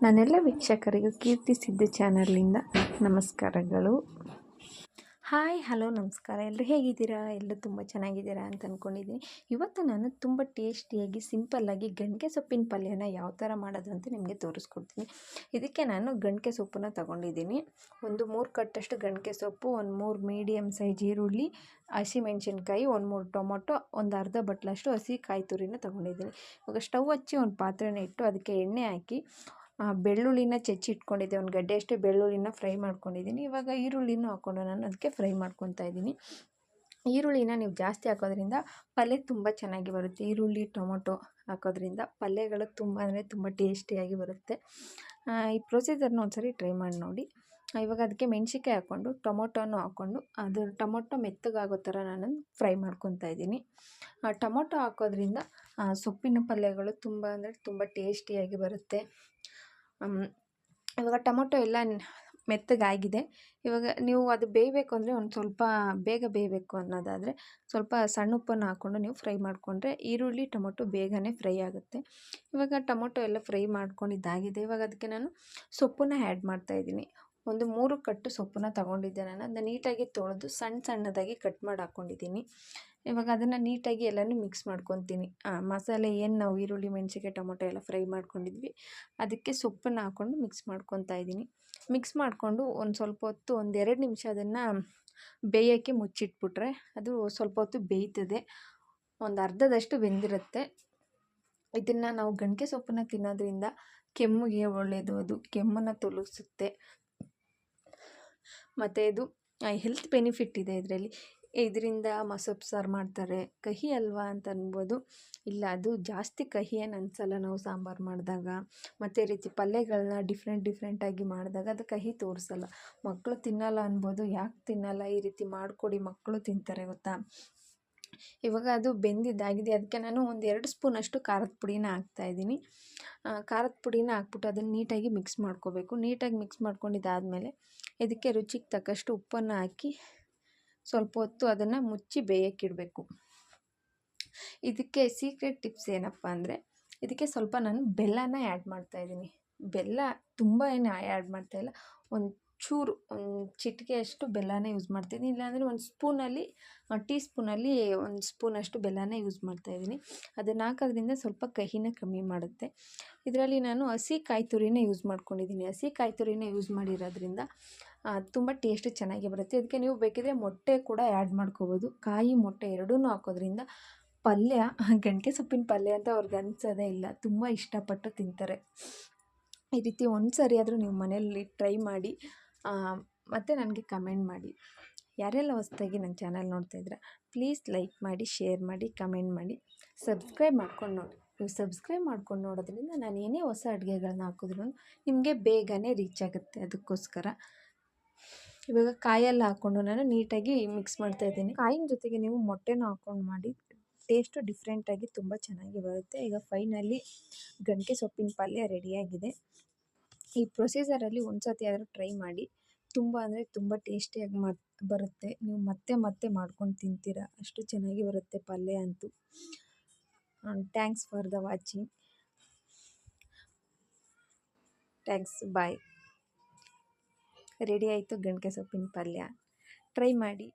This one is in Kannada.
ನನ್ನೆಲ್ಲ ವೀಕ್ಷಕರಿಗೂ ಕೀರ್ತಿ ಸಿದ್ದು ಚಾನಲಿಂದ ನಮಸ್ಕಾರಗಳು. ಹಾಯ್ ಹಲೋ ನಮಸ್ಕಾರ. ಎಲ್ಲರೂ ಹೇಗಿದ್ದೀರಾ? ಎಲ್ಲರೂ ತುಂಬ ಚೆನ್ನಾಗಿದ್ದೀರಾ ಅಂತ ಅಂದ್ಕೊಂಡಿದ್ದೀನಿ. ಇವತ್ತು ನಾನು ತುಂಬ ಟೇಸ್ಟಿಯಾಗಿ ಸಿಂಪಲ್ಲಾಗಿ ಗಂಟೆ ಸೊಪ್ಪಿನ ಪಲ್ಯನ ಯಾವ ಥರ ಮಾಡೋದು ಅಂತ ನಿಮಗೆ ತೋರಿಸ್ಕೊಡ್ತೀನಿ. ಇದಕ್ಕೆ ನಾನು ಗಂಟೆ ಸೊಪ್ಪನ್ನು ತೊಗೊಂಡಿದ್ದೀನಿ. ಒಂದು 3 ಕಟ್ಟಷ್ಟು ಗಂಟೆ ಸೊಪ್ಪು, ಒಂದು 3 ಮೀಡಿಯಮ್ ಸೈಜ್ ಈರುಳ್ಳಿ, ಹಸಿಮೆಣ್ಸಿನ್ಕಾಯಿ, ಒಂದು 3 ಟೊಮೊಟೊ, ಒಂದು ಅರ್ಧ ಬಟ್ಲಷ್ಟು ಹಸಿ ಕಾಯಿ ತುರಿನ ತೊಗೊಂಡಿದ್ದೀನಿ. ಇವಾಗ ಸ್ಟವ್ ಹಚ್ಚಿ ಒಂದು ಪಾತ್ರೆನ ಇಟ್ಟು ಅದಕ್ಕೆ ಎಣ್ಣೆ ಹಾಕಿ ಬೆಳ್ಳುಳ್ಳಿನ ಇಟ್ಕೊಂಡಿದ್ದೆ. ಒಂದು ಗಡ್ಡೆಯಷ್ಟು ಬೆಳ್ಳುಳ್ಳಿನ ಫ್ರೈ ಮಾಡ್ಕೊಂಡಿದ್ದೀನಿ. ಇವಾಗ ಈರುಳ್ಳಿನೂ ಹಾಕ್ಕೊಂಡು ನಾನು ಅದಕ್ಕೆ ಫ್ರೈ ಮಾಡ್ಕೊತಾ ಇದ್ದೀನಿ. ಈರುಳ್ಳಿನ ನೀವು ಜಾಸ್ತಿ ಹಾಕೋದ್ರಿಂದ ಪಲ್ಯ ತುಂಬ ಚೆನ್ನಾಗಿ ಬರುತ್ತೆ. ಈರುಳ್ಳಿ ಟೊಮೊಟೊ ಹಾಕೋದ್ರಿಂದ ಪಲ್ಯಗಳು ತುಂಬ ಅಂದರೆ ತುಂಬ ಟೇಸ್ಟಿಯಾಗಿ ಬರುತ್ತೆ. ಈ ಪ್ರೊಸೀಜರ್ನ ಒಂದ್ಸರಿ ಟ್ರೈ ಮಾಡಿ ನೋಡಿ. ಇವಾಗ ಅದಕ್ಕೆ ಮೆಣಸಿನ್ಕಾಯಿ ಹಾಕ್ಕೊಂಡು ಟೊಮೊಟೊನೂ ಹಾಕ್ಕೊಂಡು ಅದು ಟೊಮೊಟೊ ಮೆತ್ತಗಾಗೋ ಥರ ನಾನು ಫ್ರೈ ಮಾಡ್ಕೊತಾ ಇದ್ದೀನಿ. ಟೊಮೊಟೊ ಹಾಕೋದ್ರಿಂದ ಸೊಪ್ಪಿನ ಪಲ್ಯಗಳು ತುಂಬ ಅಂದರೆ ತುಂಬ ಟೇಸ್ಟಿಯಾಗಿ ಬರುತ್ತೆ. ಇವಾಗ ಟೊಮೊಟೊ ಎಲ್ಲ ಮೆತ್ತಗಾಗಿದೆ. ಇವಾಗ ನೀವು ಅದು ಬೇಯಬೇಕು ಅಂದರೆ ಒಂದು ಸ್ವಲ್ಪ ಬೇಗ ಬೇಯಬೇಕು ಅನ್ನೋದಾದರೆ ಸ್ವಲ್ಪ ಸಣ್ಣ ಉಪ್ಪನ್ನು ಹಾಕ್ಕೊಂಡು ನೀವು ಫ್ರೈ ಮಾಡಿಕೊಂಡ್ರೆ ಈರುಳ್ಳಿ ಟೊಮೊಟೊ ಬೇಗನೆ ಫ್ರೈ ಆಗುತ್ತೆ. ಇವಾಗ ಟೊಮೊಟೊ ಎಲ್ಲ ಫ್ರೈ ಮಾಡ್ಕೊಂಡಿದ್ದಾಗಿದೆ. ಇವಾಗ ಅದಕ್ಕೆ ನಾನು ಸೊಪ್ಪನ್ನು ಆ್ಯಡ್ ಮಾಡ್ತಾಯಿದ್ದೀನಿ. ಒಂದು 3 ಕಟ್ಟು ಸೊಪ್ಪನ್ನು ತೊಗೊಂಡಿದ್ದೆ ನಾನು. ಅದನ್ನ ನೀಟಾಗಿ ತೊಳೆದು ಸಣ್ಣದಾಗಿ ಕಟ್ ಮಾಡಿ ಹಾಕ್ಕೊಂಡಿದ್ದೀನಿ. ಇವಾಗ ಅದನ್ನು ನೀಟಾಗಿ ಎಲ್ಲನೂ ಮಿಕ್ಸ್ ಮಾಡ್ಕೊತೀನಿ. ಮಸಾಲೆ ಏನು ನಾವು ಈರುಳ್ಳಿ ಮೆಣಸಿನ್ಕಾಯಿ ಟೊಮೊಟೊ ಎಲ್ಲ ಫ್ರೈ ಮಾಡ್ಕೊಂಡಿದ್ವಿ ಅದಕ್ಕೆ ಸೊಪ್ಪನ್ನು ಹಾಕ್ಕೊಂಡು ಮಿಕ್ಸ್ ಮಾಡ್ಕೊತಾ ಇದ್ದೀನಿ. ಮಿಕ್ಸ್ ಮಾಡಿಕೊಂಡು ಒಂದು ಸ್ವಲ್ಪ ಹೊತ್ತು ಒಂದು 2 ನಿಮಿಷ ಅದನ್ನು ಬೇಯೋಕ್ಕೆ ಮುಚ್ಚಿಟ್ಬಿಟ್ರೆ ಅದು ಸ್ವಲ್ಪ ಹೊತ್ತು ಬೇಯ್ತದೆ. ಒಂದು ಅರ್ಧದಷ್ಟು ಬೆಂದಿರುತ್ತೆ. ಇದನ್ನು ನಾವು ಗಂಟೆ ಸೊಪ್ಪನ್ನು ತಿನ್ನೋದ್ರಿಂದ ಕೆಮ್ಮಿಗೆ ಒಳ್ಳೆಯದು. ಅದು ಕೆಮ್ಮನ್ನು ತೊಲಗಿಸುತ್ತೆ. ಮತ್ತು ಇದು ಹೆಲ್ತ್ ಬೆನಿಫಿಟ್ ಇದೆ ಇದರಲ್ಲಿ. ಇದರಿಂದ ಮಸೊಪ್ಪು ಸಾರು ಮಾಡ್ತಾರೆ. ಕಹಿ ಅಲ್ವಾ ಅಂತ ಅನ್ಬೋದು. ಇಲ್ಲ, ಅದು ಜಾಸ್ತಿ ಕಹಿ ಏನು ಅನಿಸಲ್ಲ ನಾವು ಸಾಂಬಾರು ಮಾಡಿದಾಗ. ಮತ್ತು ಈ ರೀತಿ ಪಲ್ಯಗಳನ್ನ ಡಿಫ್ರೆಂಟಾಗಿ ಮಾಡಿದಾಗ ಅದು ಕಹಿ ತೋರಿಸಲ್ಲ. ಮಕ್ಕಳು ತಿನ್ನಲ್ಲ ಅನ್ಬೋದು. ಯಾಕೆ ತಿನ್ನಲ್ಲ? ಈ ರೀತಿ ಮಾಡಿಕೊಡಿ, ಮಕ್ಕಳು ತಿಂತಾರೆ ಗೊತ್ತಾ. ಇವಾಗ ಅದು ಬೆಂದಿದ್ದಾಗಿದೆ. ಅದಕ್ಕೆ ನಾನು ಒಂದು 2 ಸ್ಪೂನಷ್ಟು ಖಾರದ ಪುಡಿನ ಹಾಕ್ತಾಯಿದ್ದೀನಿ. ಖಾರದ ಪುಡಿನ ಹಾಕ್ಬಿಟ್ಟು ಅದನ್ನು ನೀಟಾಗಿ ಮಿಕ್ಸ್ ಮಾಡ್ಕೋಬೇಕು. ನೀಟಾಗಿ ಮಿಕ್ಸ್ ಮಾಡ್ಕೊಂಡಿದ್ದಾದಮೇಲೆ ಇದಕ್ಕೆ ರುಚಿಗೆ ತಕ್ಕಷ್ಟು ಉಪ್ಪನ್ನು ಹಾಕಿ ಸ್ವಲ್ಪ ಹೊತ್ತು ಅದನ್ನು ಮುಚ್ಚಿ ಬೇಯಕ್ಕಿಡಬೇಕು. ಇದಕ್ಕೆ ಸೀಕ್ರೆಟ್ ಟಿಪ್ಸ್ ಏನಪ್ಪ ಅಂದರೆ ಇದಕ್ಕೆ ಸ್ವಲ್ಪ ನಾನು ಬೆಲ್ಲನ ಆ್ಯಡ್ ಮಾಡ್ತಾಯಿದ್ದೀನಿ. ಬೆಲ್ಲ ತುಂಬ ಏನು ಆ್ಯಡ್ ಮಾಡ್ತಾಯಿಲ್ಲ. ಒಂದು ಚೂರು, ಒಂದು ಚಿಟಿಕೆಯಷ್ಟು ಬೆಲ್ಲನೇ ಯೂಸ್ ಮಾಡ್ತಾಯಿದ್ದೀನಿ. ಇಲ್ಲಾಂದರೆ ಒಂದು ಸ್ಪೂನಲ್ಲಿ ಟೀ ಸ್ಪೂನಲ್ಲಿ ಒಂದು ಸ್ಪೂನಷ್ಟು ಬೆಲ್ಲನ ಯೂಸ್ ಮಾಡ್ತಾಯಿದ್ದೀನಿ. ಅದನ್ನು ಹಾಕೋದ್ರಿಂದ ಸ್ವಲ್ಪ ಕಹಿನ ಕಮ್ಮಿ ಮಾಡುತ್ತೆ. ಇದರಲ್ಲಿ ನಾನು ಹಸಿ ಕಾಯಿ ತುರಿನೇ ಯೂಸ್ ಮಾಡ್ಕೊಂಡಿದ್ದೀನಿ. ಹಸಿ ಕಾಯಿ ತುರಿನೇ ಯೂಸ್ ಮಾಡಿರೋದ್ರಿಂದ ತುಂಬ ಟೇಸ್ಟ್ ಚೆನ್ನಾಗಿ ಬರುತ್ತೆ. ಇದಕ್ಕೆ ನೀವು ಬೇಕಿದ್ರೆ ಮೊಟ್ಟೆ ಕೂಡ ಆ್ಯಡ್ ಮಾಡ್ಕೋಬೋದು. ಕಾಯಿ ಮೊಟ್ಟೆ ಎರಡೂ ಹಾಕೋದ್ರಿಂದ ಪಲ್ಯ ಗಂಟೆ ಸೊಪ್ಪಿನ ಪಲ್ಯ ಅಂತ ಅವ್ರಿಗೆ ಅನಿಸೋದೇ ಇಲ್ಲ. ತುಂಬ ಇಷ್ಟಪಟ್ಟು ತಿಂತಾರೆ. ಈ ರೀತಿ ಒಂದು ಸರಿ ಆದರೂ ನೀವು ಮನೆಯಲ್ಲಿ ಟ್ರೈ ಮಾಡಿ ಮತ್ತು ನನಗೆ ಕಮೆಂಟ್ ಮಾಡಿ. ಯಾರೆಲ್ಲ ಹೊಸದಾಗಿ ನನ್ನ ಚಾನಲ್ ನೋಡ್ತಾಯಿದ್ರೆ ಪ್ಲೀಸ್ ಲೈಕ್ ಮಾಡಿ, ಶೇರ್ ಮಾಡಿ, ಕಮೆಂಟ್ ಮಾಡಿ, ಸಬ್ಸ್ಕ್ರೈಬ್ ಮಾಡ್ಕೊಂಡು ನೋಡಿ. ನೀವು ಸಬ್ಸ್ಕ್ರೈಬ್ ಮಾಡ್ಕೊಂಡು ನೋಡೋದ್ರಿಂದ ನಾನು ಏನೇ ಹೊಸ ಅಡುಗೆಗಳನ್ನ ಹಾಕಿದ್ರು ನಿಮಗೆ ಬೇಗನೆ ರೀಚ್ ಆಗುತ್ತೆ. ಅದಕ್ಕೋಸ್ಕರ ಇವಾಗ ಕಾಯೆಲ್ಲ ಹಾಕ್ಕೊಂಡು ನಾನು ನೀಟಾಗಿ ಮಿಕ್ಸ್ ಮಾಡ್ತಾಯಿದ್ದೀನಿ. ಕಾಯಿನ ಜೊತೆಗೆ ನೀವು ಮೊಟ್ಟೆನೂ ಹಾಕ್ಕೊಂಡು ಮಾಡಿ ಟೇಸ್ಟು ಡಿಫ್ರೆಂಟಾಗಿ ತುಂಬ ಚೆನ್ನಾಗಿ ಬರುತ್ತೆ. ಈಗ ಫೈನಲಿ ಗಂಟೆ ಸೊಪ್ಪಿನ ಪಲ್ಯ ರೆಡಿಯಾಗಿದೆ. ಈ ಪ್ರೊಸೀಜರಲ್ಲಿ ಒಂದು ಸತಿ ಆದರೂ ಟ್ರೈ ಮಾಡಿ. ತುಂಬ ಅಂದರೆ ತುಂಬ ಟೇಸ್ಟಿಯಾಗಿ ಬರುತ್ತೆ. ನೀವು ಮತ್ತೆ ಮಾಡ್ಕೊಂಡು ತಿಂತೀರಾ, ಅಷ್ಟು ಚೆನ್ನಾಗಿ ಬರುತ್ತೆ ಪಲ್ಯ ಅಂತೂ. Thanks for the watching. Thanks, bye. Ready ಆಯಿತು ಗಂಟೆ ಸೊಪ್ಪಿನ ಪಲ್ಯ. ಟ್ರೈ ಮಾಡಿ.